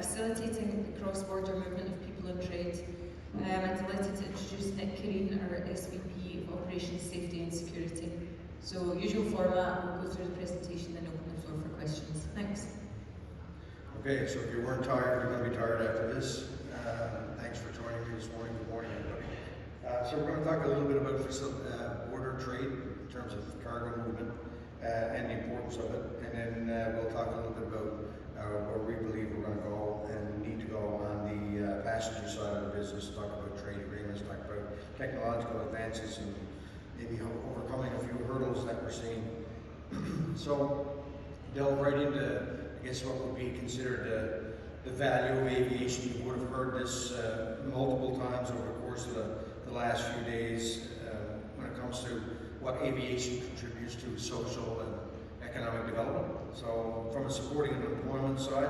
facilitating the cross-border movement of people and trade. I'm delighted to introduce Careen, our SVP of Operations, Safety and Security. So, usual format, we'll go through the presentation and open the floor for questions. Thanks. Okay, so if you weren't tired, you're going to be tired after this. Thanks for joining me this morning. Good morning, everybody. So we're going to talk a little bit about border trade in terms of cargo movement and the importance of it, and then we'll talk a little bit about where we believe we're going to go and need to go on the passenger side of the business, talk about trade agreements, talk about technological advances, and maybe overcoming a few hurdles that we're seeing. So delve right into, I guess, what would be considered the value of aviation. You would have heard this multiple times over the course of the last few days when it comes to what aviation contributes to social and economic development. So from a supporting and employment side,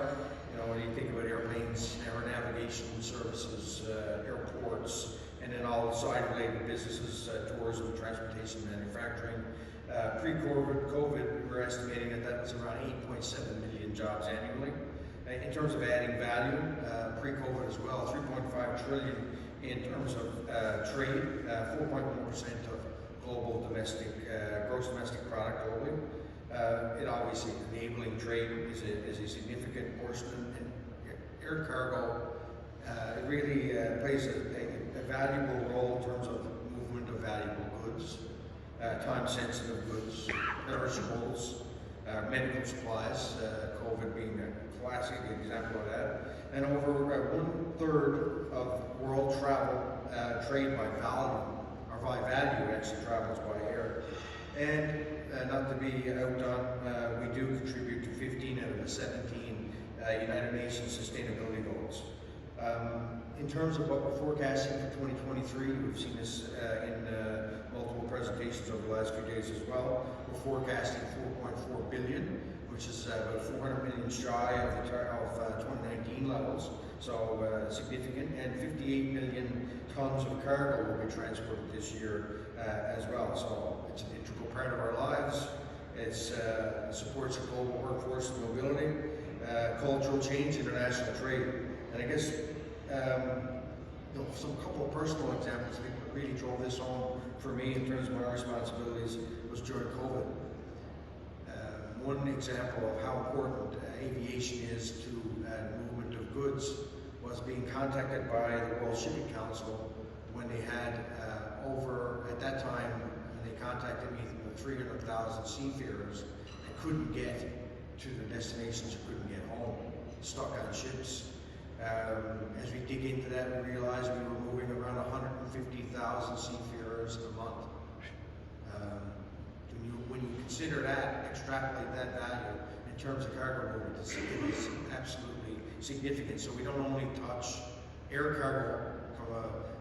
when you think about airplanes, air navigation services, airports, and then all the side-related businesses, tourism, transportation, manufacturing. Pre-COVID, we're estimating that was around 8.7 million jobs annually. In terms of adding value, pre-COVID as well, 3.5 trillion in terms of trade, 4.1% of global gross domestic product globally. It obviously enabling trade is a significant portion, and air cargo really plays a valuable role in terms of movement of valuable goods, time-sensitive goods, perishables, medical supplies, COVID being a classic example of that, and over 1/3 of world travel trade by value actually travels by air. And not to be outdone, we do contribute to 15 out of the 17 United Nations sustainability goals. In terms of what we're forecasting for 2023, we've seen this in multiple presentations over the last few days as well. We're forecasting 4.4 billion, which is about 400 million shy of 2019 levels, so significant, and 58 million tons of cargo will be transported this year as well. So it's an integral part of our lives. It supports a global workforce and mobility, cultural change, international trade. And I guess some couple of personal examples that really drove this home for me in terms of my responsibilities was during COVID. One example of how important aviation is to movement of goods was being contacted by the World Shipping Council when they had at that time, they contacted me, 300,000 seafarers that couldn't get to the destinations, couldn't get home, stuck on ships. As we dig into that, we realized we were moving around 150,000 seafarers a month. When you consider that, extrapolate that value in terms of cargo movement, it is absolutely significant. So we don't only touch air cargo from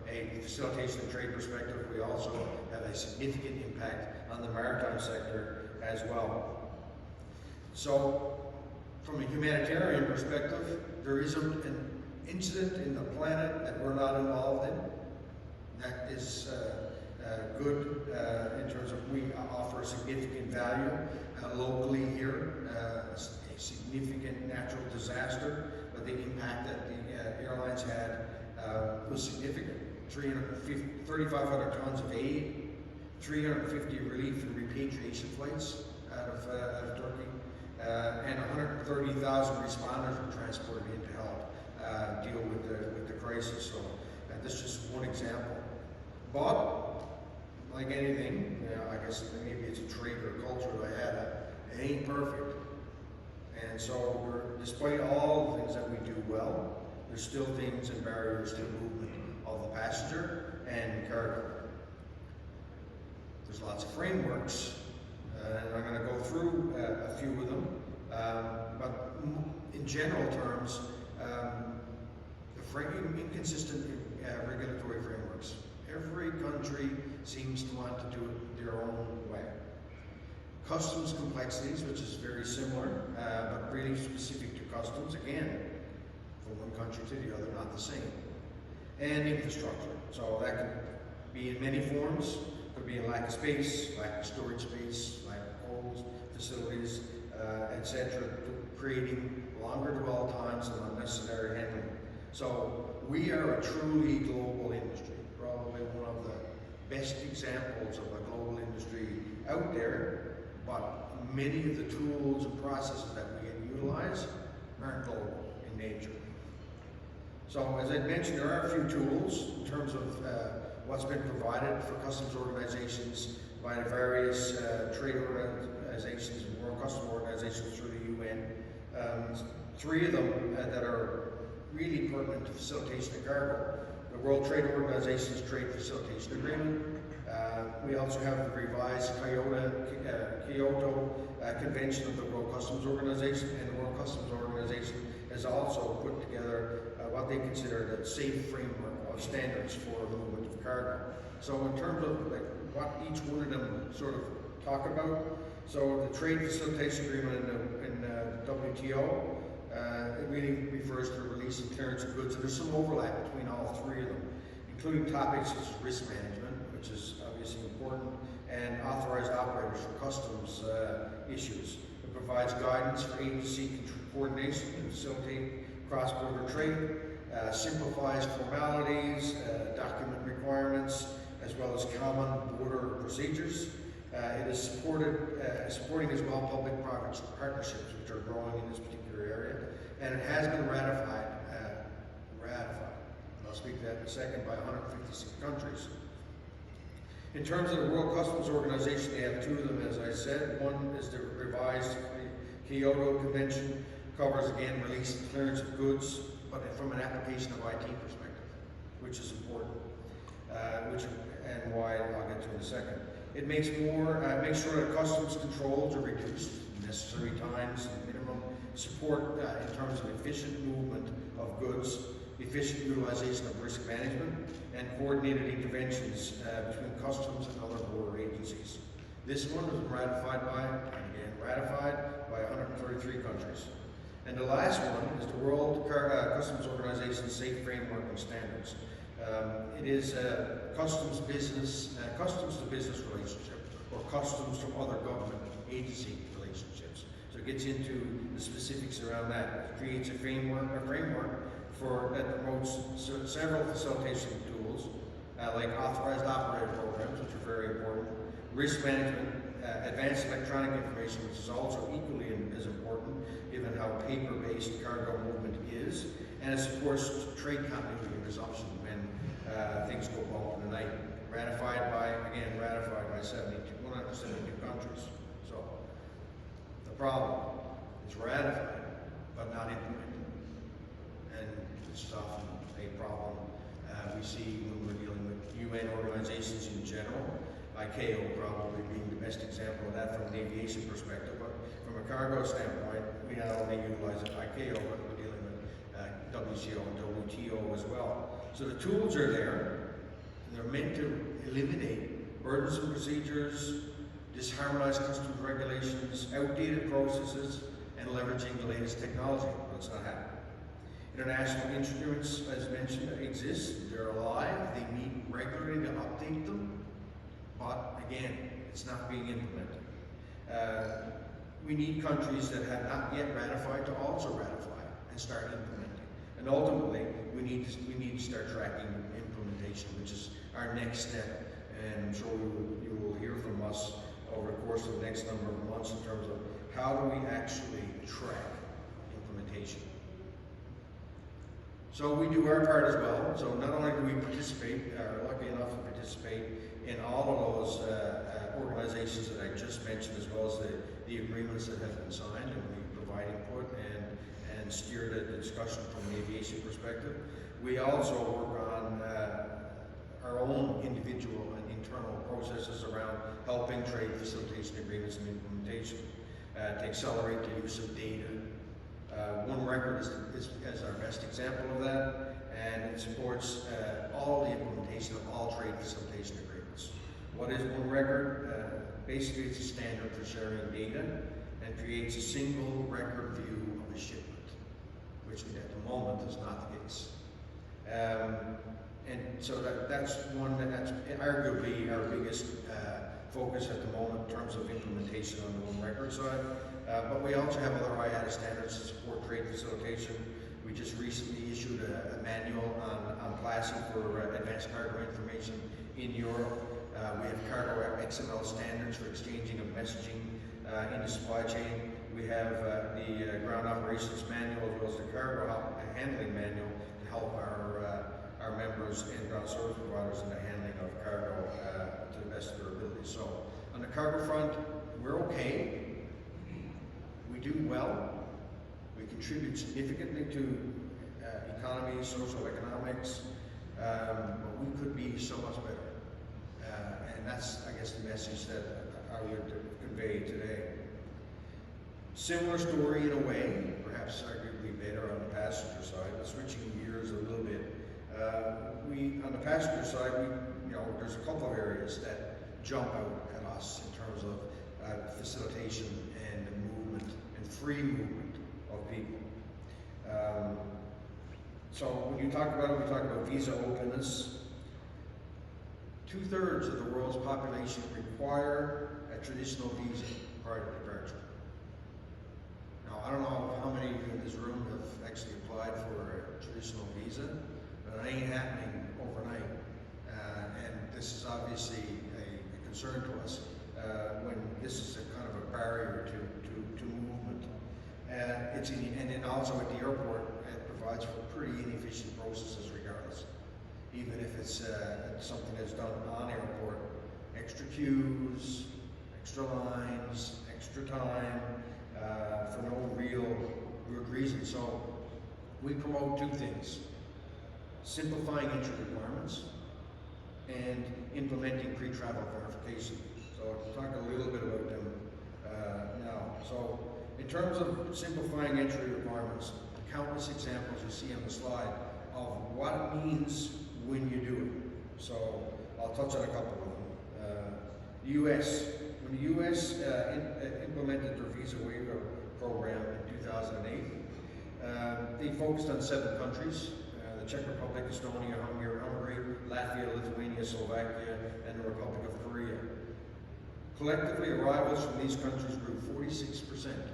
a facilitation and trade perspective, we also have a significant impact on the maritime sector as well. So from a humanitarian perspective, there is an incident in the planet that we're not involved in. That is good in terms of we offer significant value locally here, a significant natural disaster, but the impact that the airlines had was significant. 3,500 tons of aid, 350 relief and repatriation flights out of Turkey, and 130,000 responders were transported in to help deal with the crisis. So this is just one example. But like anything, I guess maybe it's a trait or a culture that I had, it ain't perfect. And so despite all the things that we do well, there's still things and barriers to the movement of the passenger and cargo. There's lots of frameworks, and I'm going to go through a few of them. But in general terms, inconsistent regulatory frameworks. Every country seems to want to do it their own way. Customs complexities, which is very similar, but really specific to customs, again, from one country to the other, not the same. And infrastructure. So that can be in many forms. Could be a lack of space, lack of storage space, lack of cold facilities, etc., creating longer dwell times and unnecessary handling. So we are a truly global industry, probably one of the best examples of a global industry out there, but many of the tools and processes that we utilize aren't global in nature. So as I mentioned, there are a few tools in terms of what's been provided for customs organizations by the various trade organizations and World Customs organizations through the UN. Three of them that are really pertinent to facilitation of cargo. The World Trade Organization's Trade Facilitation Agreement. We also have the revised Kyoto Convention of the World Customs Organization, and the World Customs Organization has also put together what they consider the safe framework of standards for movement of cargo. So in terms of like what each one of them sort of talk about, so the Trade Facilitation Agreement in WTO, it really refers to the release and clearance of goods, and there's some overlap between all three of them, including topics such as risk management, which is obviously important, and authorized operators for customs issues. It provides guidance for agency coordination to facilitate cross-border trade, simplifies formalities, document requirements, as well as common border procedures. It is supporting as well public-private partnerships, which are growing in this particular area, and it has been ratified. I'll speak to that in a second, by 156 countries. In terms of the World Customs Organization, they have two of them, as I said. One is the revised Kyoto Convention, covers again release and clearance of goods, but from an application of IT perspective, which is important, and why I'll get to in a second. It makes sure that customs controls are reduced, necessary times and minimum support in terms of efficient movement of goods, efficient utilization of risk management, and coordinated interventions between customs and other border agencies. This one was ratified by 133 countries. And the last one is the World Customs Organization Safe Framework and Standards. It is customs to business relationship, or customs to other government agency relationships. So it gets into the specifics around that. It creates a framework that promotes several facilitation tools, like authorized operator programs, which are very important, risk management, advanced electronic information, which is also equally as important, given how paper-based cargo movement is, and it supports trade continuity and resumption when things go bump in the night. Ratified by 172 countries. So the problem is ratified, but not implemented, and this is often a problem we see when we're dealing with UN organizations in general. ICAO probably being the best example of that from an aviation perspective, but from a cargo standpoint, we not only utilize ICAO, but we're dealing with WCO and WTO as well. So the tools are there. They're meant to eliminate burdensome procedures, disharmonize customs regulations, outdated processes, and leveraging the latest technology. But it's not happening. International instruments, as mentioned, exist. They're alive. They need regularly to update them. But again, it's not being implemented. We need countries that have not yet ratified to also ratify and start implementing. And ultimately, we need to start tracking implementation, which is our next step. And I'm sure you will hear from us over the course of the next number of months in terms of how do we actually track implementation. So we do our part as well. So not only do we participate, are lucky enough to participate in all of those organizations that I just mentioned, as well as the agreements that have been signed, and we provide input and steer the discussion from an aviation perspective. We also work on our own individual and internal processes around helping trade facilitation agreements and implementation to accelerate the use of data. One Record is our best example of that, and it supports all the implementation of all trade facilitation agreements. What is One Record? Basically, it's a standard for sharing data and creates a single record view of a shipment, which at the moment is not the case. And so that's arguably our biggest focus at the moment in terms of implementation on the One Record side. But we also have other IATA standards to support trade facilitation. We just recently issued a manual on plastic for advanced cargo information in Europe. We have cargo XML standards for exchanging of messaging in the supply chain. We have the ground operations manual as well as the cargo handling manual to help our members and ground service providers in the handling of cargo to the best of their ability. So on the cargo front, we're okay. We do well. We contribute significantly to economy, social economics, but we could be so much better. And that's, I guess, the message that I would convey today. Similar story in a way, perhaps arguably better on the passenger side, but switching gears a little bit. On the passenger side, there's a couple of areas that jump out at us in terms of facilitation and movement and free movement of people. So when you talk about it, we talk about visa openness. 2/3 of the world's population require a traditional visa prior to departure. Now, I don't know how many of you in this room have actually applied for a traditional visa, but it ain't happening overnight. And this is obviously a concern to us when this is a kind of a barrier to movement. And then also at the airport, it provides for pretty inefficient processes regardless. Even if it's something that's done on airport, extra queues, extra lines, extra time, for no real good reason. So we promote two things: simplifying entry requirements and implementing pre-travel verification. So I'll talk a little bit about them now. So in terms of simplifying entry requirements, countless examples you see on the slide of what it means when you do it. So I'll touch on a couple of them. When the US implemented their visa waiver program in 2008, they focused on 7 countries: the Czech Republic, Estonia, Hungary, Latvia, Lithuania, Slovakia, and the Republic of Korea. Collectively, arrivals from these countries grew 46%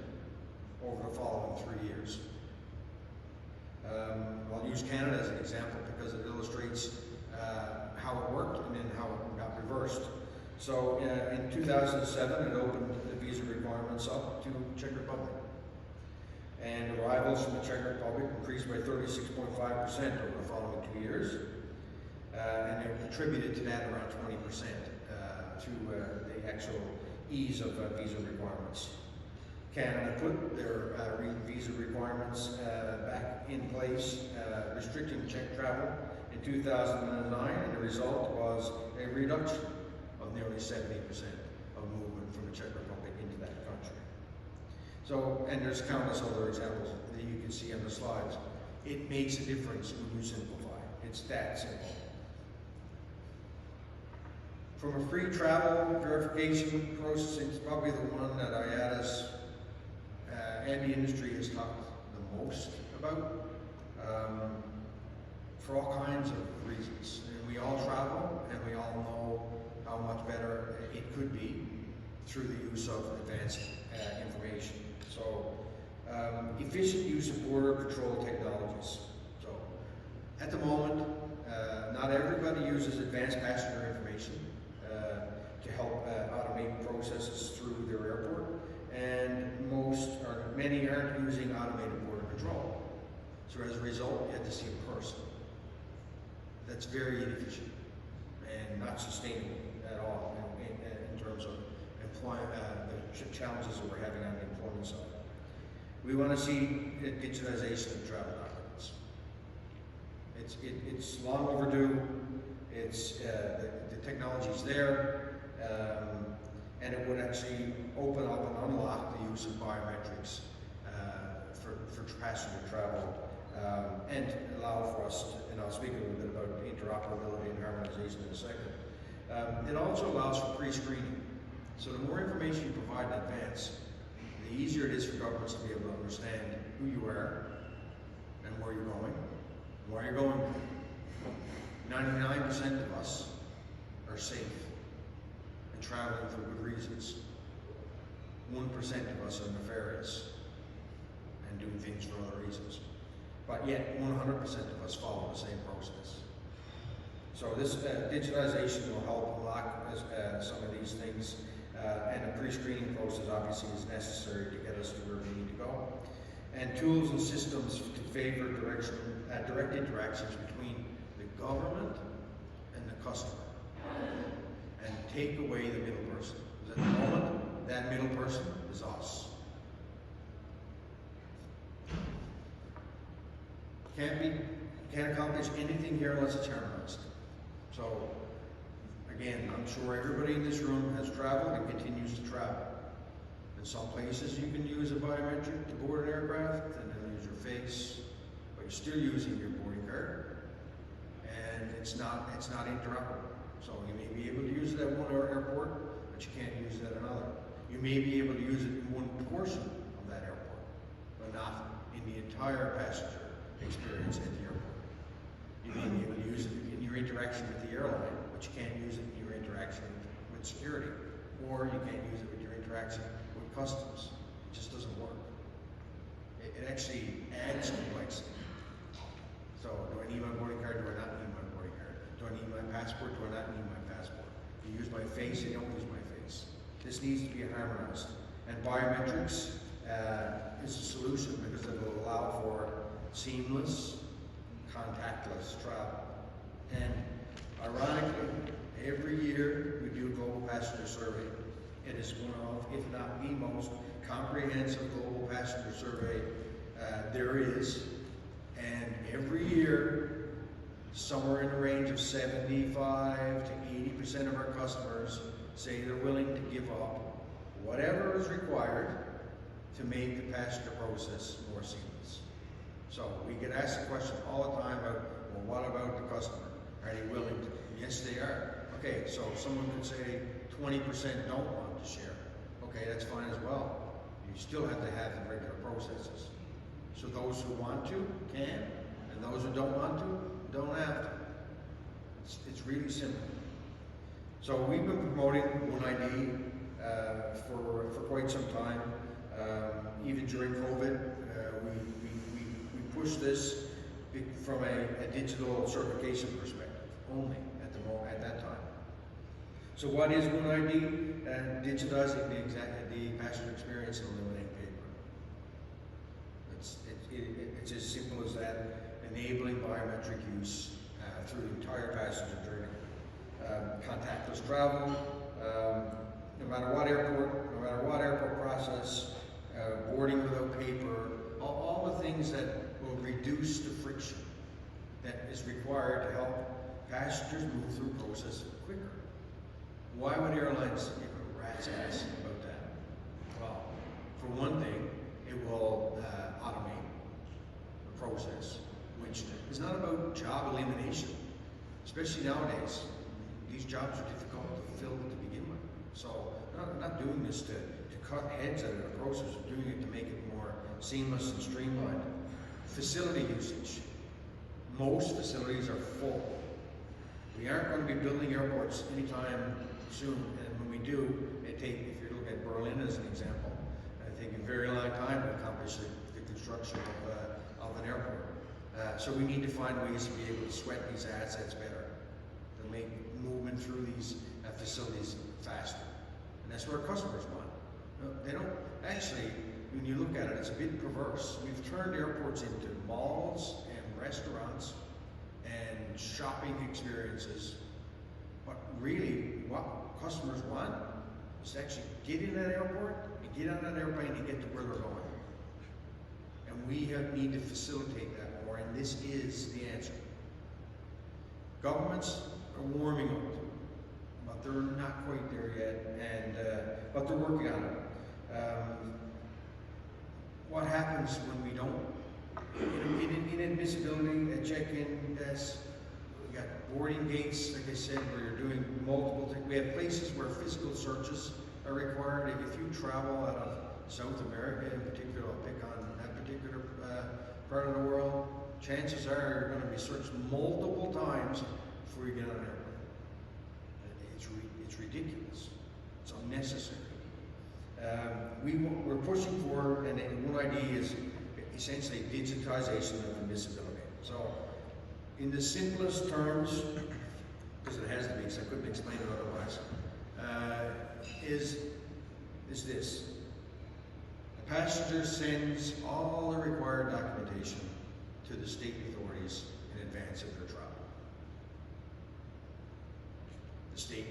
over the following 3 years. I'll use Canada as an example because it illustrates how it worked and then how it got reversed. So in 2007, it opened the visa requirements up to Czech Republic. And arrivals from the Czech Republic increased by 36.5% over the following 2 years. And it contributed to that around 20% to the actual ease of visa requirements. Canada put their visa requirements back in place, restricting Czech travel in 2009, and the result was a reduction of nearly 70% of movement from the Czech Republic into that country. So, and there's countless other examples that you can see on the slides. It makes a difference when you simplify. It's that simple. From a free travel verification process, it's probably the one that IATA's and the industry has talked the most about, for all kinds of reasons. And we all travel, and we all know how much better it could be through the use of advanced information. So, efficient use of border control technologies. So, at the moment, not everybody uses advanced passenger information to help automate processes through their airport, and many aren't using automated border control. So as a result, you have to see a person. That's very inefficient and not sustainable at all in terms of the challenges that we're having on the employment side. We want to see digitization of travel documents. It's long overdue. The technology's there. And it would actually open up and unlock the use of biometrics for passenger travel and allow for us to, and I'll speak a little bit about interoperability and harmonization in a second. It also allows for pre-screening. So the more information you provide in advance, the easier it is for governments to be able to understand who you are and where you're going, and where you're going. 99% of us are safe and traveling for good reasons. 1% of us are nefarious and do things for other reasons. But yet 100% of us follow the same process. So this digitization will help unlock some of these things, and a pre-screening process obviously is necessary to get us to where we need to go. And tools and systems to favor direct interactions between the government and the customer, and take away the middle person. Because at the moment, that middle person is us. Can't accomplish anything here unless it's harmonized. So, again, I'm sure everybody in this room has traveled and continues to travel. In some places you can use a biometric to board an aircraft and then use your face, but you're still using your boarding card, and it's not interoperable. So you may be able to use it at one airport, but you can't use it at another. You may be able to use it in one portion of that airport, but not in the entire passenger experience at the airport. You may be able to use it in your interaction with the airline, but you can't use it in your interaction with security, or you can't use it with your interaction with customs. It just doesn't work. It actually adds complexity. So, do I need my boarding card? Do I not need my boarding card? Do I need my passport? Do I not need my passport? Do you use my face? I don't use my face. This needs to be harmonized. And biometrics is a solution because it will allow for seamless, contactless travel. And ironically, every year we do a global passenger survey. It is one of, if not the most comprehensive global passenger survey there is. And every year, somewhere in the range of 75 to 80% of our customers say they're willing to give up whatever is required to make the passenger process more seamless. So we get asked the question all the time about, well, what about the customer? Are they willing to? Yes, they are. Okay, so someone could say 20% don't want to share. Okay, that's fine as well. You still have to have the regular processes. So those who want to can, and those who don't want to don't have to. It's really simple. So we've been promoting One ID for quite some time. Even during COVID, we pushed this from a digital certification perspective only at that time. So what is One ID? Digitizing the passenger experience and eliminating paper. It's as simple as that. Enabling biometric use through the entire passenger journey. Contactless travel, no matter what airport process, boarding without paper, all the things that will reduce the friction that is required to help passengers move through the process quicker. Why would airlines give a rat's ass about that? Well, for one thing, it will automate the process, which is not about job elimination, especially nowadays. These jobs are difficult to fill to begin with. So I'm not doing this to cut heads out of the process, of doing it to make it more seamless and streamlined. Facility usage. Most facilities are full. We aren't going to be building airports anytime soon, and when we do, if you look at Berlin as an example, I think a very long time to accomplish the construction of an airport. So we need to find ways to be able to sweat these assets better, to make movement through these facilities faster. And that's what our customers want. They don't, actually, when you look at it, it's a bit perverse. We've turned airports into malls and restaurants and shopping experiences. But really, what customers want is to actually get in that airport and get on that airplane and get to where they're going. And we need to facilitate that more, and this is the answer. Governments are warming up, but they're not quite there yet, but they're working on it. What happens when we don't? In admissibility, at check-in desks, we got boarding gates, like I said, where you're doing multiple things. We have places where physical searches are required. If you travel out of South America in particular, I'll pick on that particular part of the world, chances are you're going to be searched multiple times before you get on an airplane. It's ridiculous. It's unnecessary. We're pushing for, and one idea is essentially digitization of admissibility. So, in the simplest terms, because it has to be, because I couldn't explain it otherwise, is this. The passenger sends all the required documentation to the state authorities in advance of their travel. The state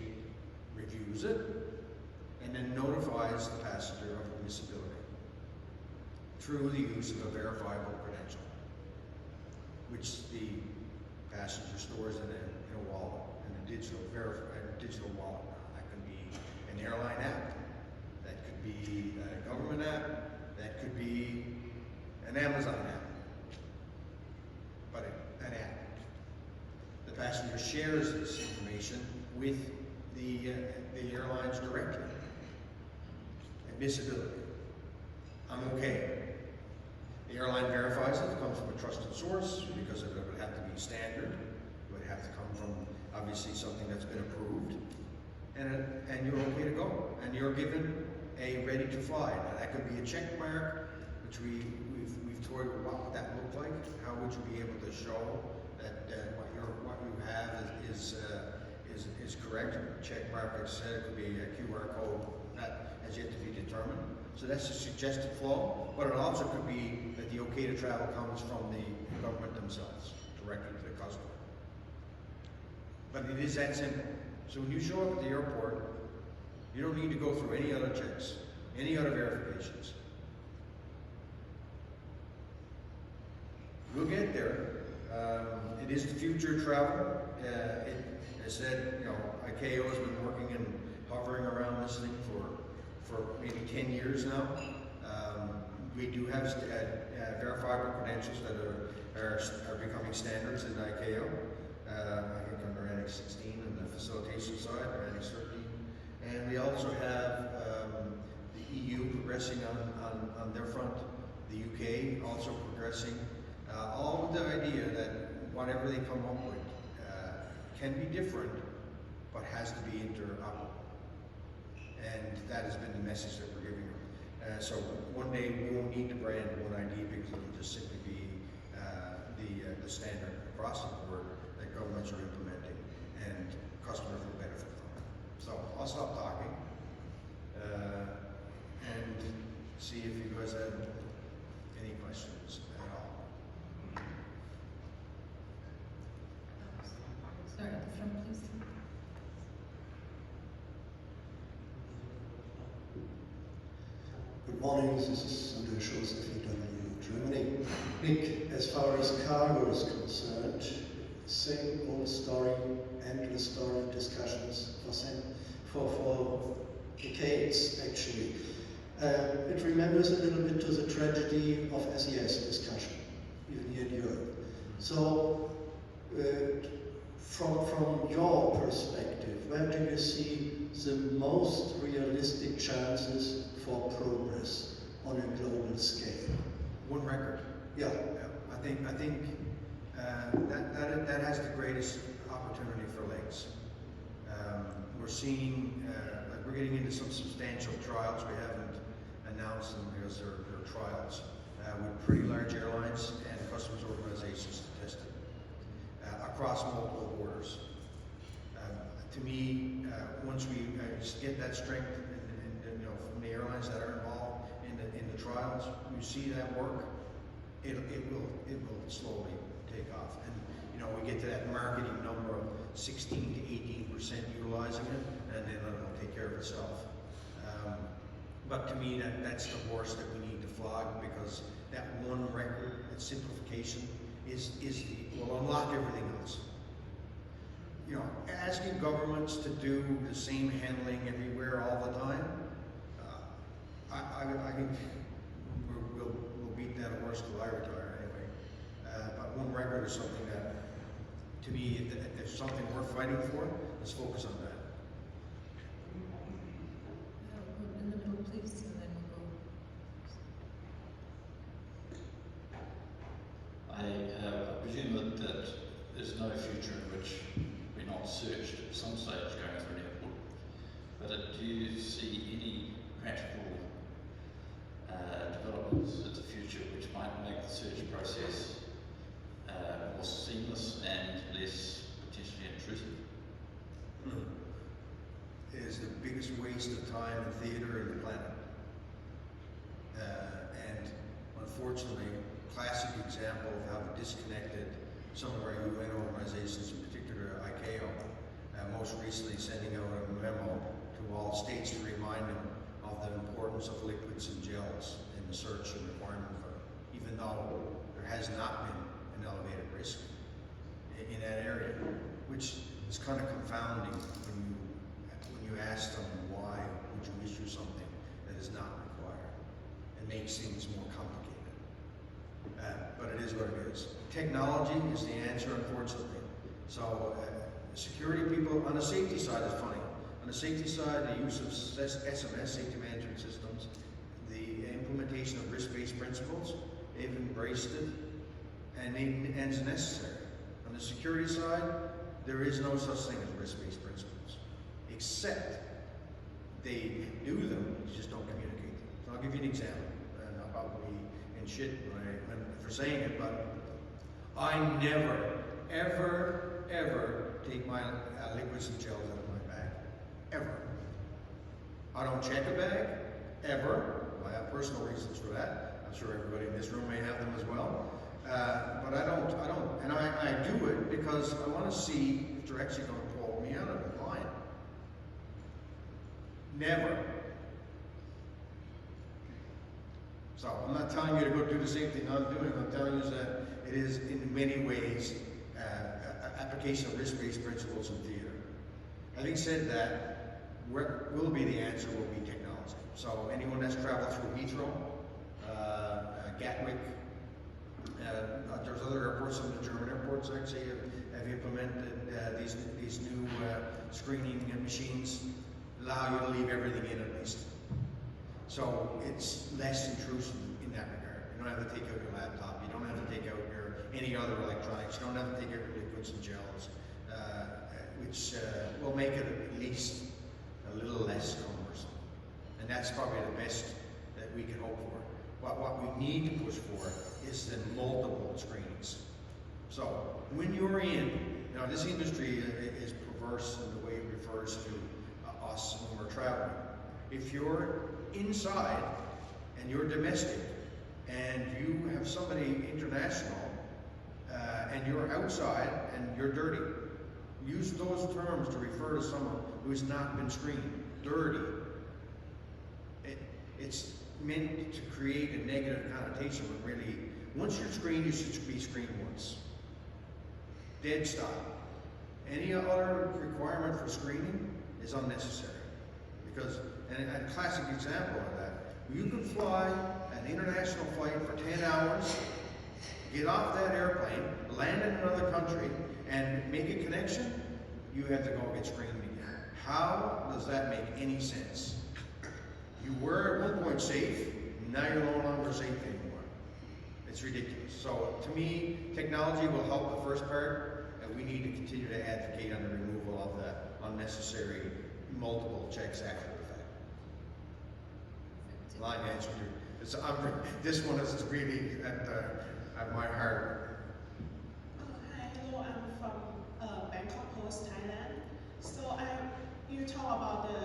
reviews it and then notifies the passenger of admissibility through the use of a verifiable credential, which the passenger stores in a wallet, in a digital wallet. That could be an airline app, that could be a government app, that could be an Amazon app, but an app. The passenger shares this information with the airlines directly. Admissibility. I'm okay. The airline verifies it comes from a trusted source because it would have to be standard. It would have to come from obviously something that's been approved, and you're okay to go. And you're given a ready to fly. Now that could be a check mark, which we've toyed with what would that look like. How would you be able to show that what you have is correct? Check mark, like I said, it could be a QR code. That has yet to be determined. So that's a suggested flow, but it also could be that the okay to travel comes from the government themselves, directly to the customer. But it is that simple. So when you show up at the airport, you don't need to go through any other checks, any other verifications. We'll get there. It is the future of travel. As said, ICAO has been working and hovering around this thing for maybe 10 years now. We do have verifiable credentials that are becoming standards in ICAO. I think under Annex 16 on the facilitation side, or Annex 13. And we also have the EU progressing on their front, the UK also progressing, all with the idea that whatever they come up with can be different, but has to be interoperable. And that has been the message that we're giving them. So one day we won't need to brand one ID because it will just simply be the standard across the board that governments are implementing and customers will benefit from it. So I'll stop talking and see if you guys have any questions at all. Sorry, at the front, please. Good morning, this is Andrew Schulz, FEW, Germany. Nick, as far as cargo is concerned, same old story, endless story, discussions for decades actually. It remembers a little bit to the tragedy of SES discussion, even here in Europe. So, from your perspective, where do you see the most realistic chances for progress on a global scale? One record. Yeah. I think that has the greatest opportunity for legs. We're seeing, we're getting into some substantial trials. We haven't announced them because they're trials with pretty large airlines and customers organizations to test it across multiple borders. To me, once we just get that strength, and from the airlines that are involved in the trials, you see that work, it will slowly take off. And we get to that marketing number of 16 to 18% utilizing it, and then it'll take care of itself. But to me, that's the horse that we need to flog, because that one record, that simplification, will unlock everything else. Asking governments to do the same handling everywhere all the time, I think we'll beat that horse till I retire anyway. But one record is something that, to me, if there's something worth fighting for, let's focus on that. In the middle, please, and then we'll go. I presume that there's no future in which we're not searched at some stage going through an airport. But do you see any practical at the future which might make the search process more seamless and less potentially intrusive? It is the biggest waste of time in theatre in the planet. And unfortunately, classic example of how disconnected some of our UN organizations, in particular ICAO, most recently sending out a memo to all states to remind them of the importance of liquids and gels in the search and requirement for them, even though there has not been an elevated risk in that area, which is kind of confounding when you ask them why would you issue something that is not required. It makes things more complicated. But it is what it is. Technology is the answer, unfortunately. So security people, on the safety side is funny. On the safety side, the use of SMS, safety management systems, the implementation of risk-based principles, they've embraced it and it's necessary. On the security side, there is no such thing as risk-based principles, except they do them, you just don't communicate them. So I'll give you an example, and I'll probably in shit for saying it, but I never, ever take my liquids and gels out of my bag. Ever. I don't check a bag, ever. I have personal reasons for that. I'm sure everybody in this room may have them as well. But I don't, and I do it because I want to see if they're actually going to pull me out of the line. Never. So I'm not telling you to go do the same thing I'm doing. I'm telling you that it is in many ways application of risk-based principles in theatre. Having said that, where will be the answer will be technology. So anyone that's traveled through Heathrow, Gatwick, there's other airports, some of the German airports actually have implemented these new screening machines, allow you to leave everything in at least. So it's less intrusive in that regard. You don't have to take out your laptop, you don't have to take out any other electronics, you don't have to take out your liquids and gels, which will make it at least a little less cumbersome. And that's probably the best that we can hope for. What we need to push for is the multiple screenings. So when you're in, now this industry is perverse in the way it refers to us when we're traveling. If you're inside and you're domestic and you have somebody international and you're outside and you're dirty, use those terms to refer to someone who has not been screened. Dirty. It's meant to create a negative connotation, but really, once you're screened, you should be screened once. Dead stop. Any other requirement for screening is unnecessary. Because, and a classic example of that, you can fly an international flight for 10 hours, get off that airplane, land in another country, and make a connection, you have to go get screened again. How does that make any sense? You were at one point safe, now you're no longer safe anymore. It's ridiculous. So to me, technology will help the first part, and we need to continue to advocate on the removal of the unnecessary multiple checks after the fact. Line answer to this one is really at my heart. Hi, hello, I'm from Bangkok Post, Thailand. So you talk about the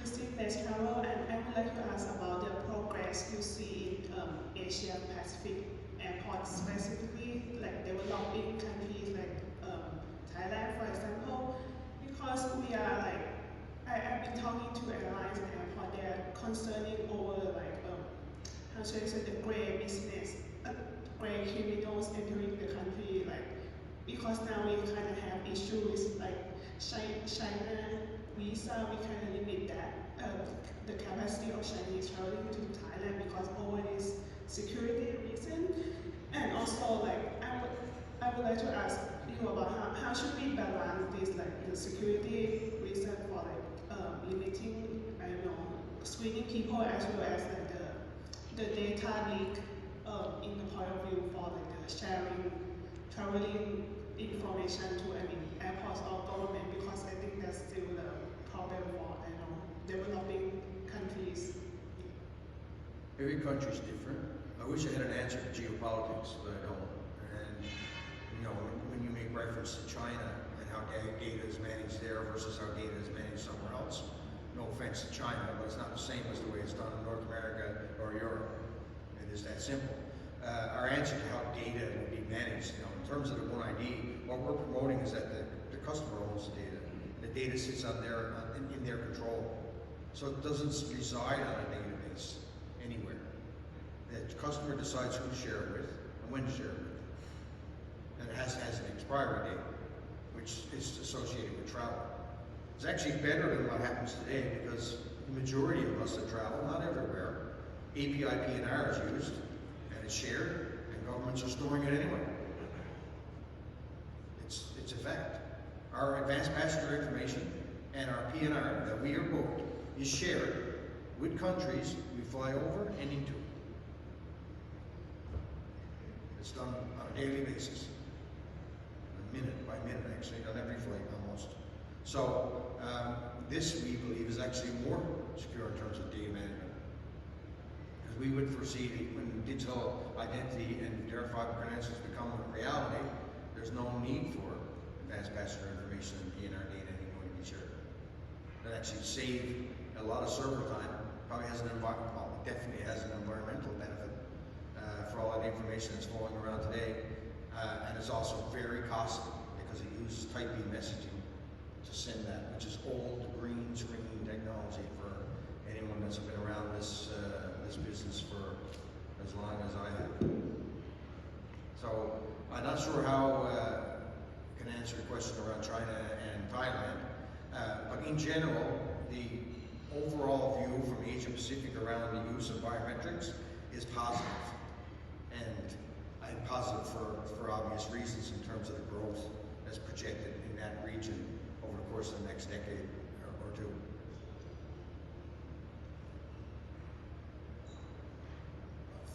you see less travel, and I would like to ask about the progress you see in Asia Pacific airports, specifically like developing countries like Thailand, for example, because we are like, I've been talking to airlines and airport, they're concerning over like, how should I say, the gray business, gray criminals entering the country, like, because now we kind of have issues like China visa, we kind of limit that, the capacity of Chinese traveling to Thailand because over this security reason. And also, like, I would like to ask you about how should we balance this, like, the security reason for like limiting, I don't know, screening people as well as like the data leak in the point of view for like the sharing, traveling information to airports or government, because I think that's still the problem for developing countries. Every country's different. I wish I had an answer to geopolitics, but I don't. And you know, when you make reference to China and how data is managed there versus how data is managed somewhere else, no offense to China, but it's not the same as the way it's done in North America or Europe. It is that simple. Our answer to how data will be managed, you know, in terms of the One ID, what we're promoting is that the customer owns the data. The data sits on in their control. So it doesn't reside on a database anywhere. The customer decides who to share it with and when to share it with. And it has an expiry date, which is associated with travel. It's actually better than what happens today because the majority of us that travel, not everywhere, API PNR is used and it's shared and governments are storing it anyway. It's a fact. Our advanced passenger information and our PNR that we are booked is shared with countries we fly over and into. It's done on a daily basis, minute by minute actually, on every flight almost. So this we believe is actually more secure in terms of data management. Because we would foresee that when digital identity and verifiable credentials become a reality, there's no need for advanced passenger information and PNR data anymore to be shared. That actually save a lot of server time, probably has definitely has an environmental benefit for all that information that's flowing around today. And it's also very costly because it uses Type B messaging to send that, which is old green screen technology for anyone that's been around this business for as long as I have. So I'm not sure how I can answer your question around China and Thailand, but in general, the overall view from Asia Pacific around the use of biometrics is positive. And positive for obvious reasons in terms of the growth that's projected in that region over the course of the next decade or two.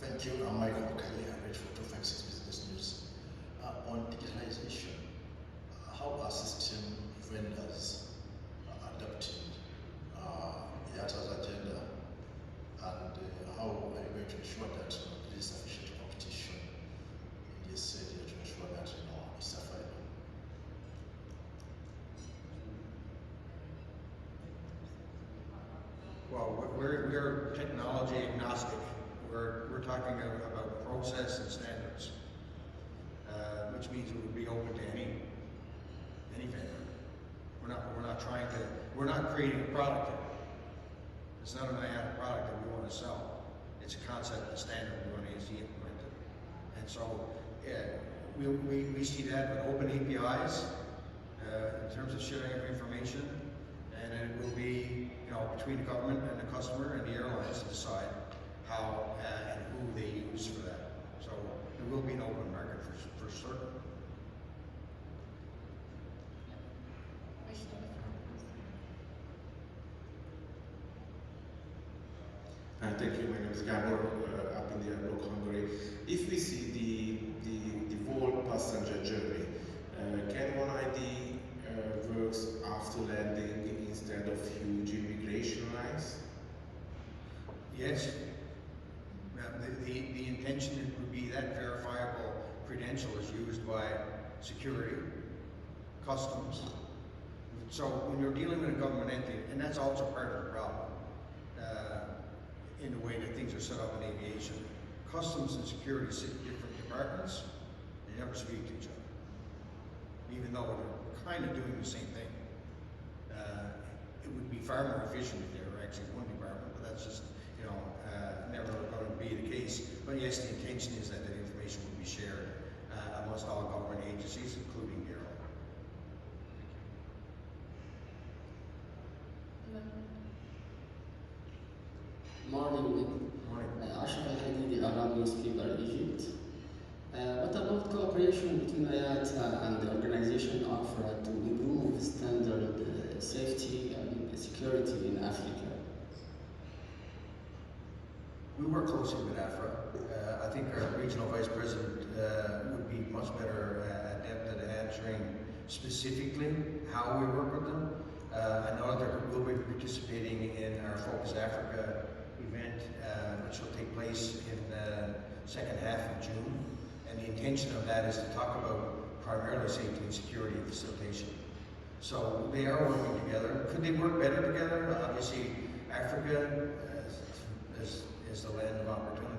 Thank you. I'm Michael Kelly. I read for 256 Business News. On digitalization, how are system vendors adapting IATA's agenda, and how are you going to ensure that there is sufficient competition in this area to ensure that it's affordable? Well, we're technology agnostic. We're talking about process and standards, which means it would be open to any vendor. We're not creating a product here. It's not an IATA product that we want to sell. It's a concept and standard we want to see implemented. And so we see that with open APIs in terms of sharing of information, and it will be between the government and the customer and the airlines to decide how and who they use for that. So there will be an open market for certain. Thank you. My name is Gabor, up in the Block, Hungary. If we see the whole passenger journey, can One ID works after landing instead of huge immigration lines? Yes. The intention would be that verifiable credential is used by security, customs. So when you're dealing with a government entity, and that's also part of the problem, in the way that things are set up in aviation, customs and security sit in different departments, they never speak to each other, even though they're kind of doing the same thing. It would be far more efficient if they were actually one department, but that's just never going to be the case. But yes, the intention is that information would be shared amongst all government agencies, including the airline. Morning. Morning. Ashraf Al-Hadidi, Arab newspaper, Egypt. What about cooperation between IATA and the organization AFRA to improve standard safety and security in Africa? We work closely with AFRA. I think our regional vice president would be much better adept at answering specifically how we work with them. I know that we'll be participating in our Focus Africa event, which will take place in the second half of June. And the intention of that is to talk about primarily safety and security and facilitation. So they are working together. Could they work better together? Obviously, Africa is the land of opportunity.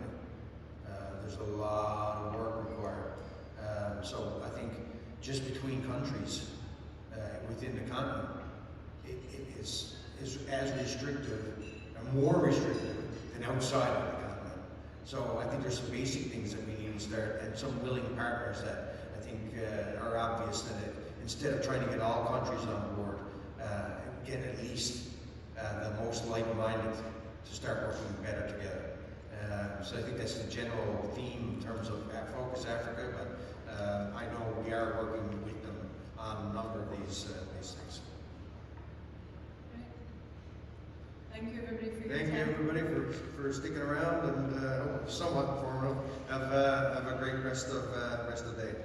There's a lot of work required. So I think just between countries within the continent, it is as restrictive and more restrictive than outside of the continent. So I think there's some basic things that we need to start, and some willing partners that I think are obvious that instead of trying to get all countries on board, get at least the most like-minded to start working better together. So I think that's the general theme in terms of Focus Africa, but I know we are working with them on a number of these things. Thank you everybody for your Thank you time. everybody for sticking around and somewhat informative. Have a great rest of the day.